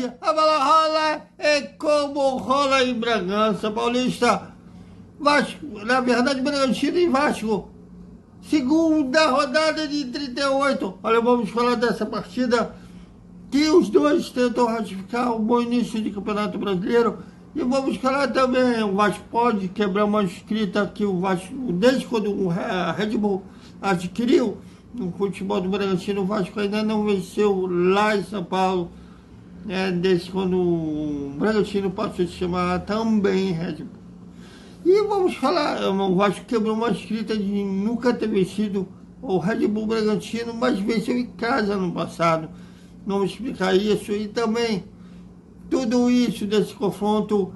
hoje a bola rola é como rola em Bragança Paulista. Vasco, na verdade, Bragantino e Vasco. Segunda rodada de 38. Olha, vamos falar dessa partida que os dois tentam ratificar um bom início de Campeonato Brasileiro. E vamos falar também, o Vasco pode quebrar uma escrita que o Vasco, desde quando o Red Bull adquiriu no futebol do Bragantino, o Vasco ainda não venceu lá em São Paulo, desde quando o Bragantino passou a se chamar também Red Bull. E vamos falar, o Vasco quebrou uma escrita de nunca ter vencido o Red Bull Bragantino, mas venceu em casa no passado. Vamos explicar isso e também tudo isso desse confronto.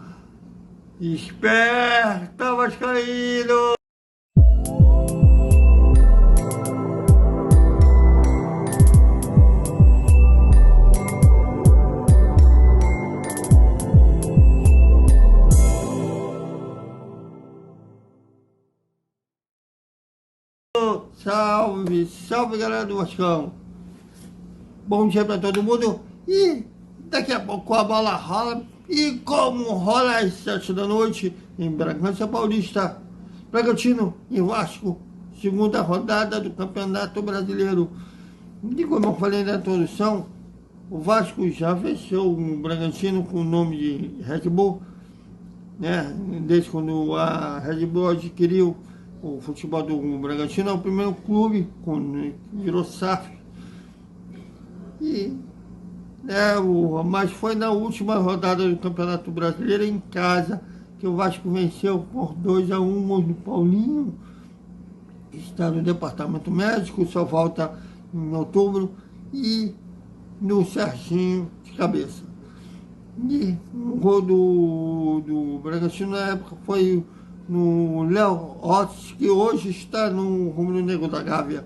Esperta, vascaíno! Salve, salve galera do Vascão! Bom dia para todo mundo e daqui a pouco a bola rola e como rola às 7 da noite em Bragança Paulista, Bragantino e Vasco, segunda rodada do Campeonato Brasileiro. E como eu falei na introdução, o Vasco já venceu o Bragantino com o nome de Red Bull, desde quando a Red Bull adquiriu o futebol do Bragantino, é o primeiro clube, quando virou SAF. Mas foi na última rodada do Campeonato Brasileiro em casa que o Vasco venceu por 2-1 no Paulinho, que está no departamento médico, só volta em outubro, e no Serginho de cabeça. E o gol do Bragantino na época foi no Léo Otis, que hoje está no Rubro Negro da Gávea.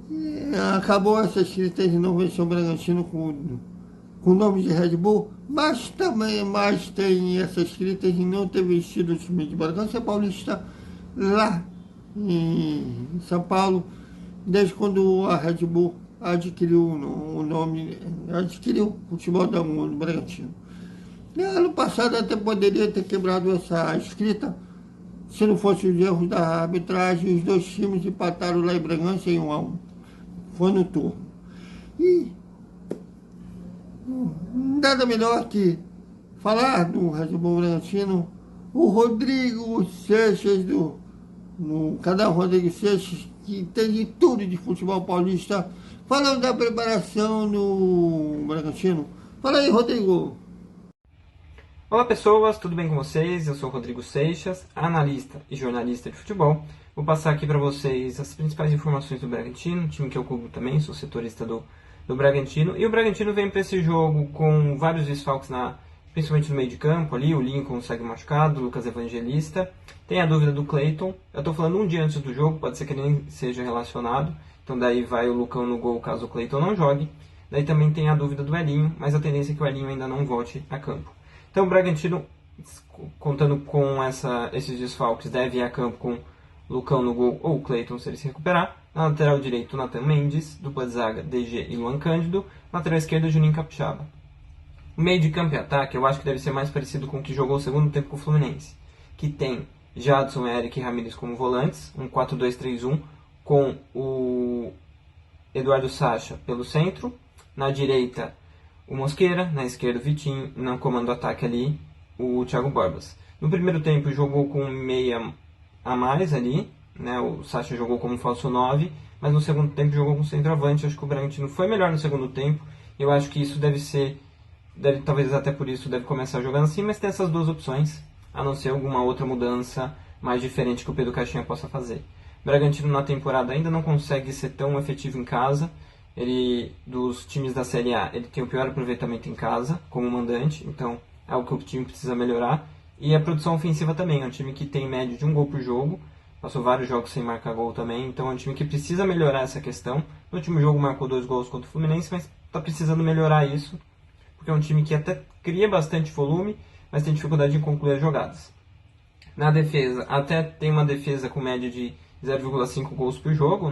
E acabou essa escrita de não vencer o Bragantino com o nome de Red Bull, mas também tem essa escrita de não ter vencido o time de Bragança Paulista lá em São Paulo, desde quando a Red Bull adquiriu o nome, adquiriu o futebol do Bragantino. E ano passado até poderia ter quebrado essa escrita, se não fosse os erros da arbitragem. Os dois times empataram lá em Bragança em 1-1. Foi no turno. E nada melhor que falar do Red Bull Bragantino, o Rodrigo Seixas, no canal Rodrigo Seixas, que entende tudo de futebol paulista, falando da preparação no Bragantino. Fala aí, Rodrigo. Olá pessoas, tudo bem com vocês? Eu sou o Rodrigo Seixas, analista e jornalista de futebol. Vou passar aqui para vocês as principais informações do Bragantino, time que eu cubro também, sou setorista do Bragantino. E o Bragantino vem para esse jogo com vários desfalques, principalmente no meio de campo ali. O Lincoln segue machucado, o Lucas Evangelista. Tem a dúvida do Clayton. Eu estou falando um dia antes do jogo, pode ser que ele nem seja relacionado. Então daí vai o Lucão no gol caso o Clayton não jogue. Daí também tem a dúvida do Elinho, mas a tendência é que o Elinho ainda não volte a campo. Então o Bragantino, contando com esses desfalques, deve ir a campo com Lucão no gol ou Clayton se ele se recuperar. Na lateral direito, Nathan Mendes, dupla de zaga, DG e Luan Cândido. Lateral esquerda, Juninho Capixaba. O meio de campo e ataque eu acho que deve ser mais parecido com o que jogou o segundo tempo com o Fluminense, que tem Jadson, Eric e Ramírez como volantes, um 4-2-3-1, com o Eduardo Sacha pelo centro. Na direita, o Mosqueira, na esquerda o Vitinho, no comando do ataque ali, o Thiago Borbas. No primeiro tempo jogou com meia a mais ali, o Sacha jogou como falso 9, mas no segundo tempo jogou com centroavante. Acho que o Bragantino foi melhor no segundo tempo, eu acho que isso talvez até por isso deve começar jogando assim, mas tem essas duas opções, a não ser alguma outra mudança mais diferente que o Pedro Caixinha possa fazer. O Bragantino na temporada ainda não consegue ser tão efetivo em casa. Dos times da Série A, ele tem o pior aproveitamento em casa, como mandante, então é algo que o time precisa melhorar. E a produção ofensiva também, é um time que tem média de 1 gol por jogo, passou vários jogos sem marcar gol também, então é um time que precisa melhorar essa questão. No último jogo marcou 2 gols contra o Fluminense, mas está precisando melhorar isso, porque é um time que até cria bastante volume, mas tem dificuldade em concluir as jogadas. Na defesa, até tem uma defesa com média de 0,5 gols por jogo,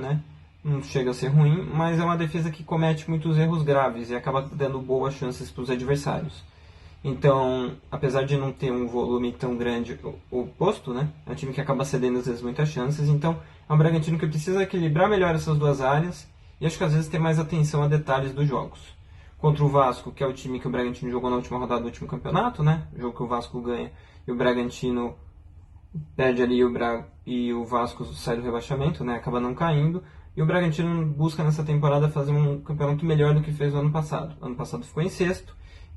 não chega a ser ruim, mas é uma defesa que comete muitos erros graves e acaba dando boas chances para os adversários. Então, apesar de não ter um volume tão grande oposto, né, é um time que acaba cedendo às vezes muitas chances. Então, é um Bragantino que precisa equilibrar melhor essas duas áreas e acho que às vezes ter mais atenção a detalhes dos jogos. Contra o Vasco, que é o time que o Bragantino jogou na última rodada do último campeonato, né, o jogo que o Vasco ganha e o Bragantino perde ali e o Vasco sai do rebaixamento, né, acaba não caindo. E o Bragantino busca nessa temporada fazer um campeonato melhor do que fez no ano passado. Ano passado ficou em sexto,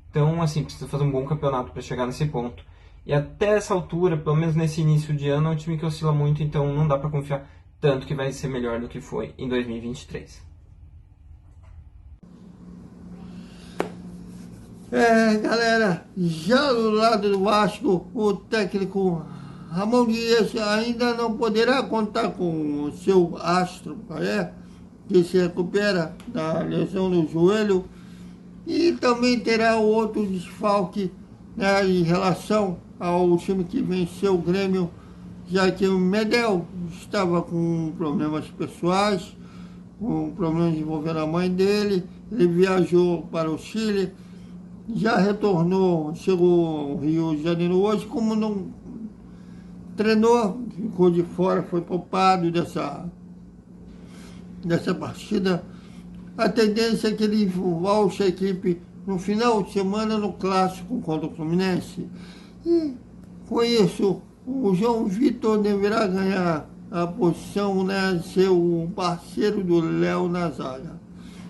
então assim, precisa fazer um bom campeonato para chegar nesse ponto. E até essa altura, pelo menos nesse início de ano, é um time que oscila muito, então não dá para confiar tanto que vai ser melhor do que foi em 2023. Galera, já do lado do Vasco, o técnico Ramon Dias ainda não poderá contar com o seu astro, que se recupera da lesão no joelho, e também terá outro desfalque, né, em relação ao time que venceu o Grêmio, já que o Medel estava com problemas pessoais, com problemas envolvendo a mãe dele. Ele viajou para o Chile, já retornou, chegou ao Rio de Janeiro hoje, como não treinou, ficou de fora, foi poupado dessa partida. A tendência é que ele volte à equipe no final de semana no Clássico contra o Fluminense. E com isso, o João Vitor deverá ganhar a posição, né, ser o parceiro do Léo na zaga.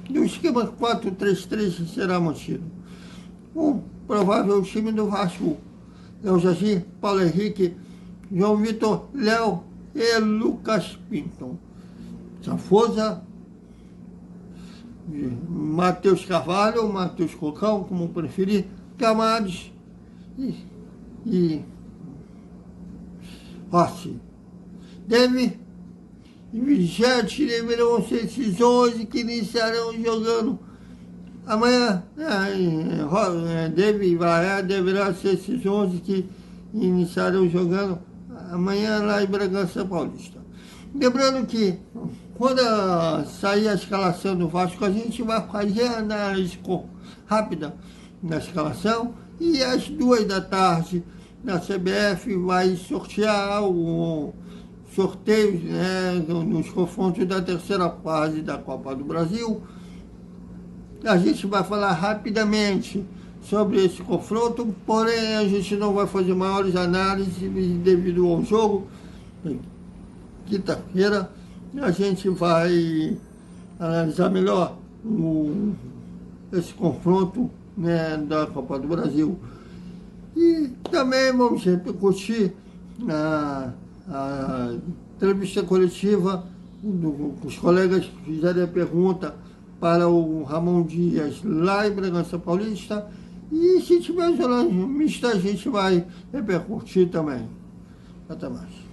E o esquema 4-3-3 será mantido. O provável time do Vasco: Léo Jardim, Paulo Henrique, João Vitor, Léo e Lucas Pinto. Safosa, Matheus Carvalho, Matheus Cocão, como preferir, Camados e Rossi. E Vigente deverão ser esses 11 que iniciarão jogando amanhã. Deverá ser esses 11 que iniciarão jogando amanhã lá em Bragança Paulista. Lembrando que quando sair a escalação do Vasco, a gente vai fazer a análise rápida na escalação, e às 14h na CBF vai sortear o sorteio, né, nos confrontos da terceira fase da Copa do Brasil. A gente vai falar rapidamente sobre esse confronto, porém a gente não vai fazer maiores análises devido ao jogo. Quinta-feira a gente vai analisar melhor esse confronto, né, da Copa do Brasil. E também vamos repercutir a entrevista coletiva os colegas fizeram a pergunta para o Ramon Dias lá em Bragança Paulista. E se tiver jornalismo misto, a gente vai repercutir também. Até mais.